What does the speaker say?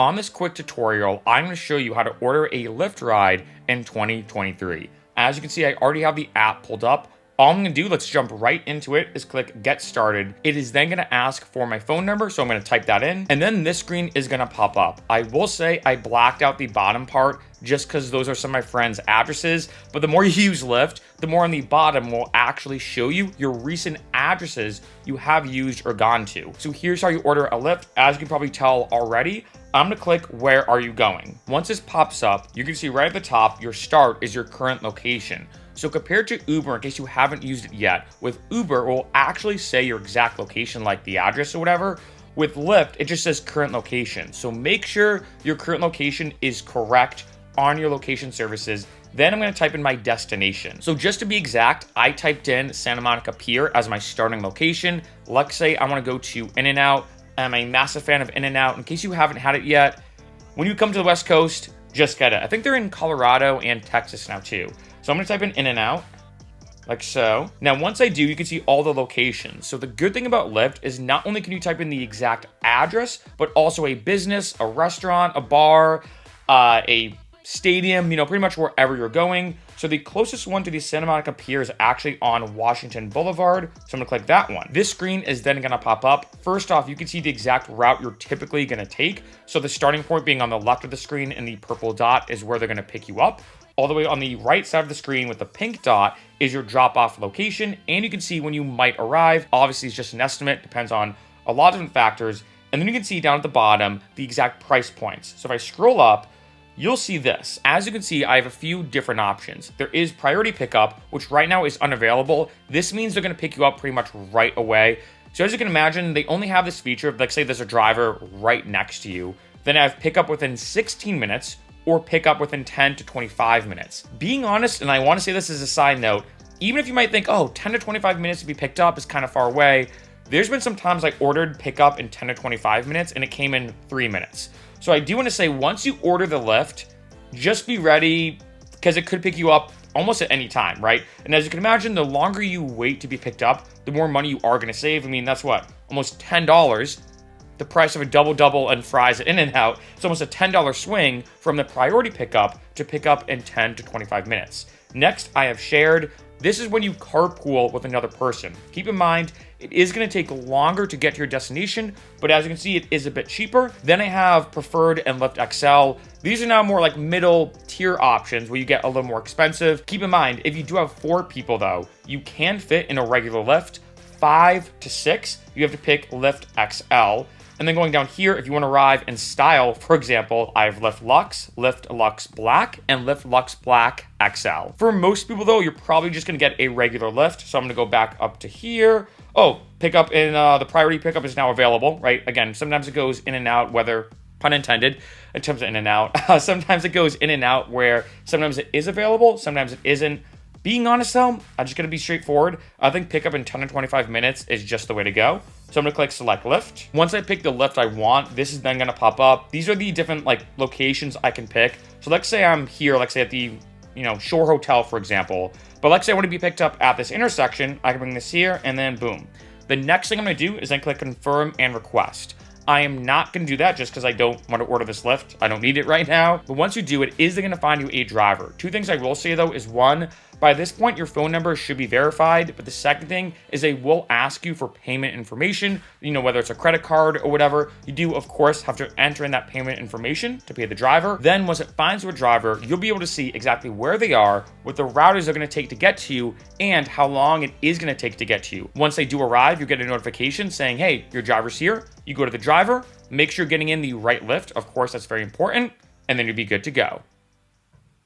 On this quick tutorial, I'm going to show you how to order a Lyft ride in 2023. As you can see, I already have the app pulled up. All I'm going to do, let's jump right into it, is click Get Started. It is then going to ask for my phone number, so I'm going to type that in, and then this screen is going to pop up. I will say I blacked out the bottom part just because those are some of my friends' addresses, but the more you use Lyft, the more on the bottom will actually show you your recent addresses you have used or gone to. So here's how you order a Lyft. As you can probably tell already, I'm going to click Where Are You Going? Once this pops up, you can see right at the top, your start is your current location. So compared to Uber, in case you haven't used it yet, with Uber, it will actually say your exact location, like the address or whatever. With Lyft, it just says current location. So make sure your current location is correct on your location services. Then I'm going to type in my destination. So just to be exact, I typed in Santa Monica Pier as my starting location. Let's say I want to go to In-N-Out. I'm a massive fan of In-N-Out. In case you haven't had it yet, when you come to the West Coast, just get it. I think they're in Colorado and Texas now too. So I'm going to type in In-N-Out, like so. Now, once I do, you can see all the locations. So the good thing about Lyft is not only can you type in the exact address, but also a business, a restaurant, a bar, a stadium, pretty much wherever you're going. So the closest one to the Santa Monica Pier is actually on Washington Boulevard. So I'm gonna click that one. This screen is then gonna pop up. First off, you can see the exact route you're typically gonna take. So the starting point being on the left of the screen and the purple dot is where they're gonna pick you up. All the way on the right side of the screen with the pink dot is your drop-off location. And you can see when you might arrive. Obviously, it's just an estimate, depends on a lot of different factors. And then you can see down at the bottom, the exact price points. So if I scroll up, you'll see this. As you can see, I have a few different options. There is priority pickup, which right now is unavailable. This means they're gonna pick you up pretty much right away. So as you can imagine, they only have this feature of, like, say there's a driver right next to you. Then I have pickup within 16 minutes, or pick up within 10 to 25 minutes. Being honest, and I want to say this as a side note, even if you might think, oh, 10 to 25 minutes to be picked up is kind of far away, there's been some times I ordered pickup in 10 to 25 minutes and it came in 3 minutes. So I do want to say, once you order the Lyft, just be ready, because it could pick you up almost at any time, right? And as you can imagine, the longer you wait to be picked up, the more money you are going to save. I mean, that's what? Almost $10. The price of a double and fries at In-N-Out. It's almost a $10 swing from the priority pickup to pick up in 10 to 25 minutes. Next, I have shared. This is when you carpool with another person. Keep in mind, it is going to take longer to get to your destination, but as you can see, it is a bit cheaper. Then I have Preferred and Lyft XL. These are now more like middle tier options where you get a little more expensive. Keep in mind, if you do have 4 people though, you can fit in a regular Lyft. 5 to 6, you have to pick Lyft XL. And then going down here, if you want to arrive in style, for example, I have Lyft Lux, Lyft Lux Black, and Lyft Lux Black XL. For most people though, you're probably just going to get a regular Lyft. So I'm going to go back up to here. Oh, pickup in the priority pickup is now available, right? Again, sometimes it goes in and out, whether, pun intended, in terms of in and out. Sometimes it goes in and out where sometimes it is available, sometimes it isn't. Being honest though, I'm just gonna be straightforward. I think pickup in 10 to 25 minutes is just the way to go. So I'm gonna click select Lyft. Once I pick the Lyft I want, this is then gonna pop up. These are the different locations I can pick. So let's say I'm here, let's say at the Shore Hotel, for example. But let's say I want to be picked up at this intersection. I can bring this here and then boom. The next thing I'm gonna do is then click confirm and request. I am not going to do that just because I don't want to order this Lyft. I don't need it right now. But once you do, it is going to find you a driver. 2 things I will say though is, 1, by this point, your phone number should be verified. But the second thing is they will ask you for payment information, whether it's a credit card or whatever. You do, of course, have to enter in that payment information to pay the driver. Then once it finds you a driver, you'll be able to see exactly where they are, what the route is they're going to take to get to you, and how long it is going to take to get to you. Once they do arrive, you get a notification saying, hey, your driver's here. You go to the driver, make sure you're getting in the right Lyft. Of course, that's very important, and then you'll be good to go.